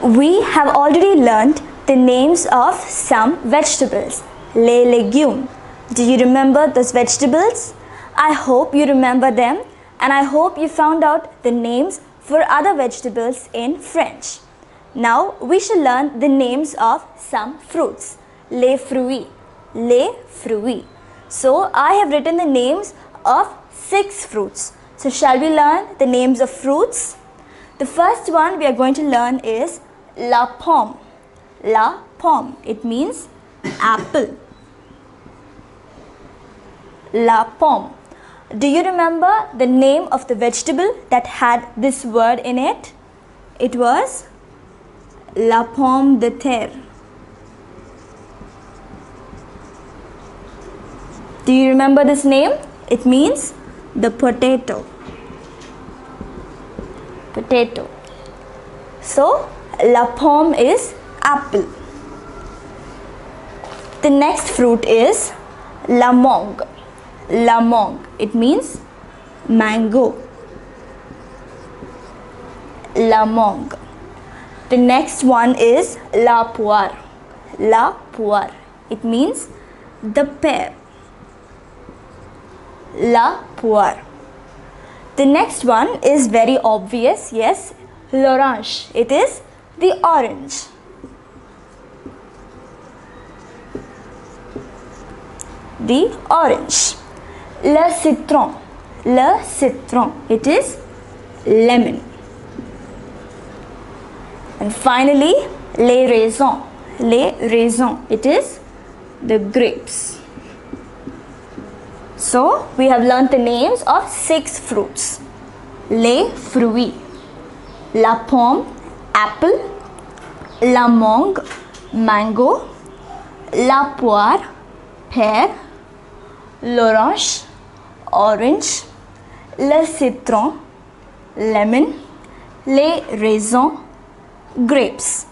We have already learned the names of some vegetables. Les légumes. Do you remember those vegetables? I hope you remember them, and I hope you found out the names for other vegetables in French. Now we shall learn the names of some fruits. Les fruits. Les fruits. So I have written the names of 6 fruits. So shall we learn the names of fruits? The first one we are going to learn is la pomme. La pomme. It means apple. La pomme. Do you remember the name of the vegetable that had this word in it? It was la pomme de terre. Do you remember this name? It means the potato. Potato. So, la pomme is apple. The next fruit is la mangue. La mangue. It means mango. La mangue. The next one is la poire. La poire. It means the pear. La poire. The next one is very obvious, yes, l'orange. It is the orange. The orange. Le citron. Le citron. It is lemon. And finally, les raisins. Les raisins. It is the grapes. So, we have learnt the names of 6 fruits. Les fruits. La pomme, apple. La mangue, mango. La poire, pear. L'orange, orange. Le citron, lemon. Les raisins, grapes.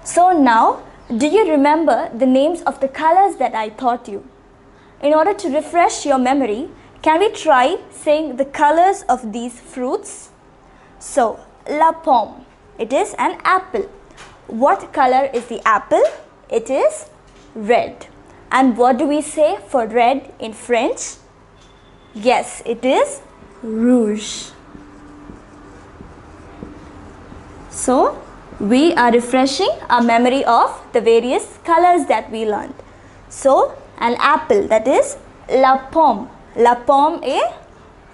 So now, do you remember the names of the colors that I taught you? In order to refresh your memory, can we try saying the colors of these fruits? So, la pomme, it is an apple. What color is the apple? It is red. And what do we say for red in French? Yes, it is rouge. So, we are refreshing our memory of the various colors that we learned. So, an apple, that is la pomme. La pomme est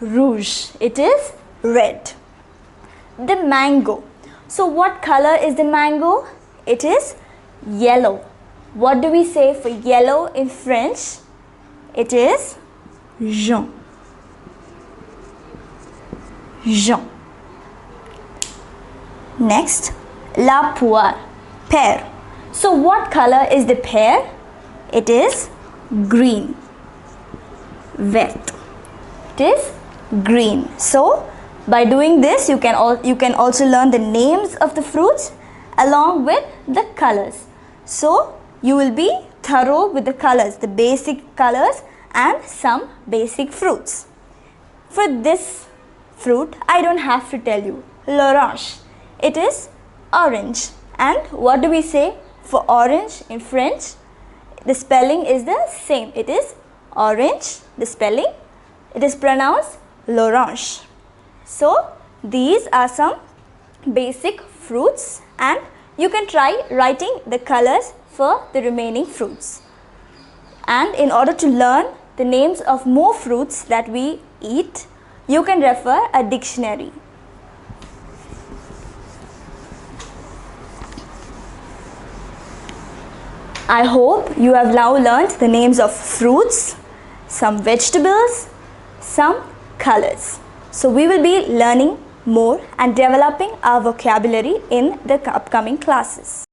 rouge. It is red. The mango. So what color is the mango? It is yellow. What do we say for yellow in French? It is jaune. Jaune. Next, la poire. Pear. So what color is the pear? It is green. Vert. It is green. So by doing this, you can also learn the names of the fruits along with the colors. So you will be thorough with the colors, the basic colors and some basic fruits. For this fruit, I don't have to tell you. L'orange. It is orange. And what do we say for orange in French? The spelling is the same. It is orange. The spelling, it is pronounced l'orange. So, these are some basic fruits and you can try writing the colors for the remaining fruits. And in order to learn the names of more fruits that we eat, you can refer a dictionary. I hope you have now learned the names of fruits, some vegetables, some colors. So we will be learning more and developing our vocabulary in the upcoming classes.